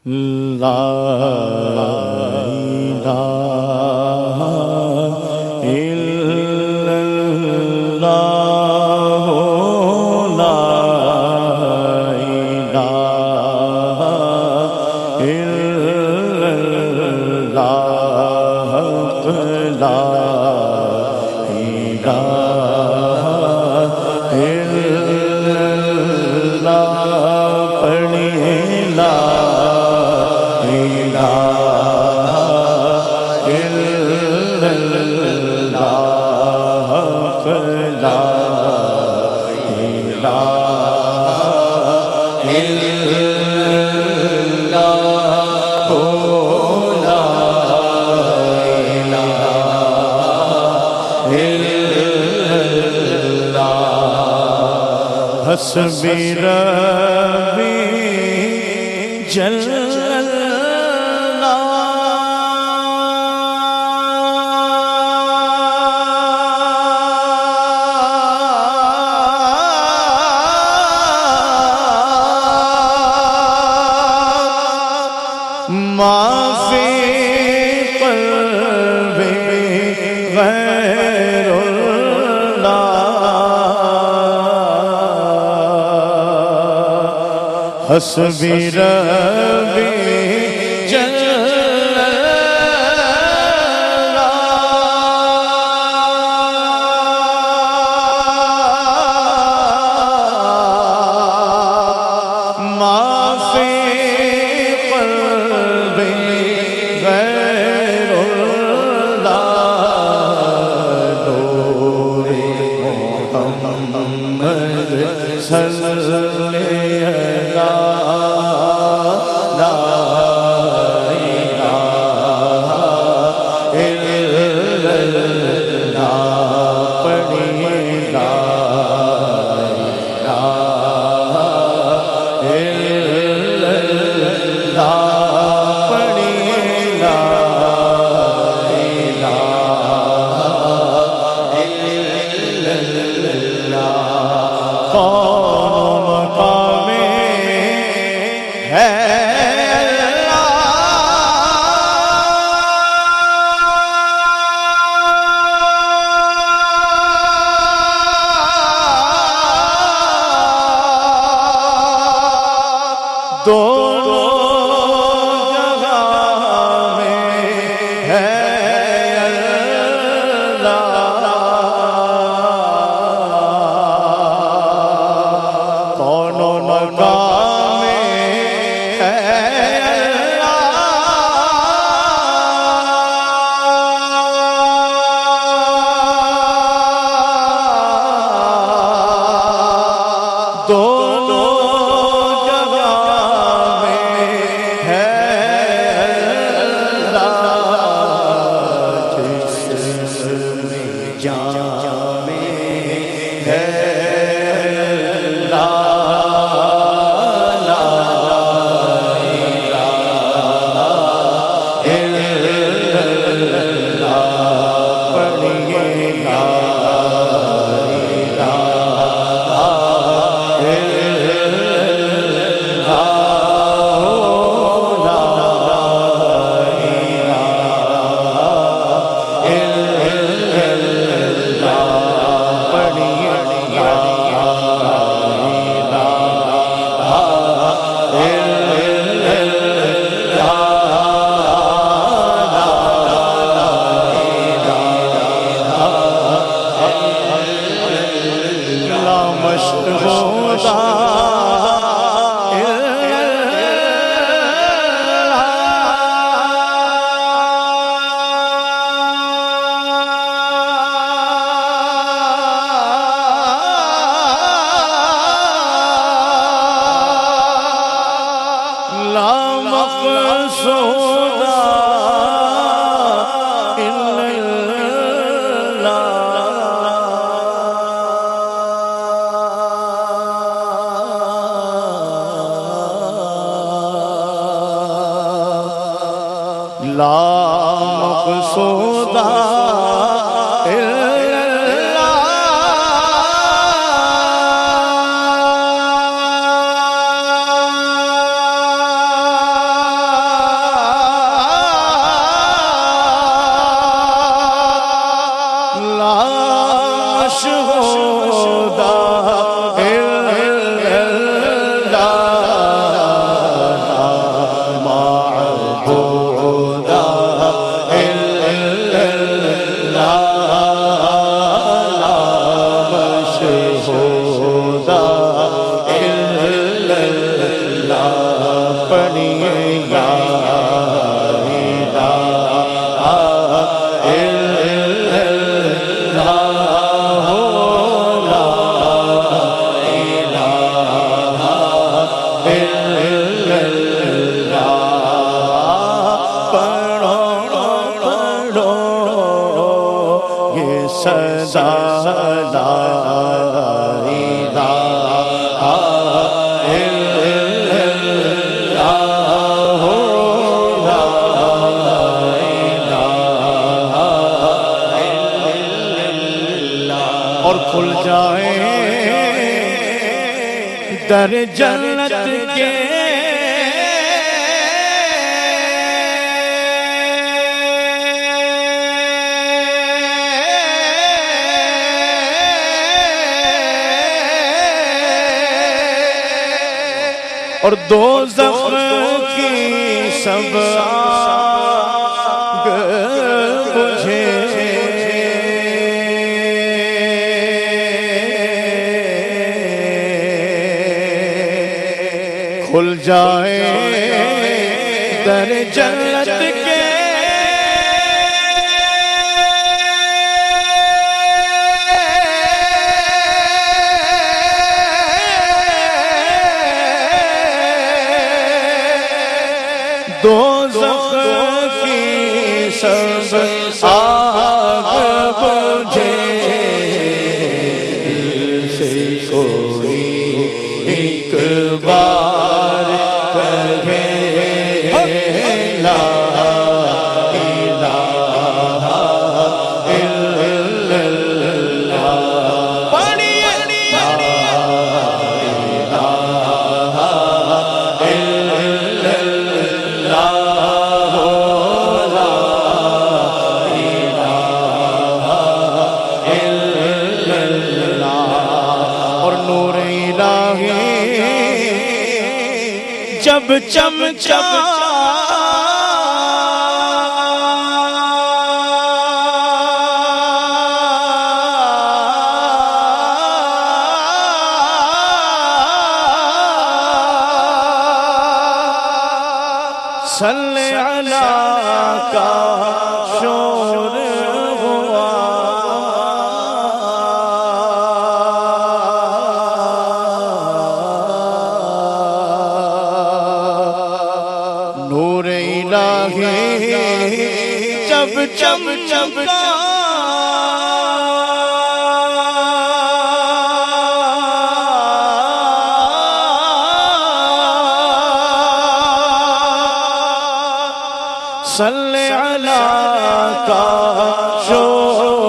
لا الہ الا اللہ لا الہ الا اللہ لا الہ الا اللہ پڑھیے لا حسبی ربی جل ما فی قلبی غیر اللہ حسبی ربی جل دونوں جگہ میں ہے اللہ دونوں مقام میں ہے اللہ دونوں لا مقصود لا الہ الا اللہ لا الہ الا اللہ پڑھو پڑھو یہ صدا لا الہ اور کھل جائے در جنت کے اور دوزخ کی سب آگ بجھے کھل جائے در جنت کے دوزخ کی سب آگ بجھے سے کوئی ایک بار کہے لا الہ الا اللہ پڑھیے لا الہ الا اللہ لا الہ الا اللہ اور نور الہی جب چمچا صلی اللہ کا شور ہوا نور الہی جب چمچا صلی اللہ کا شور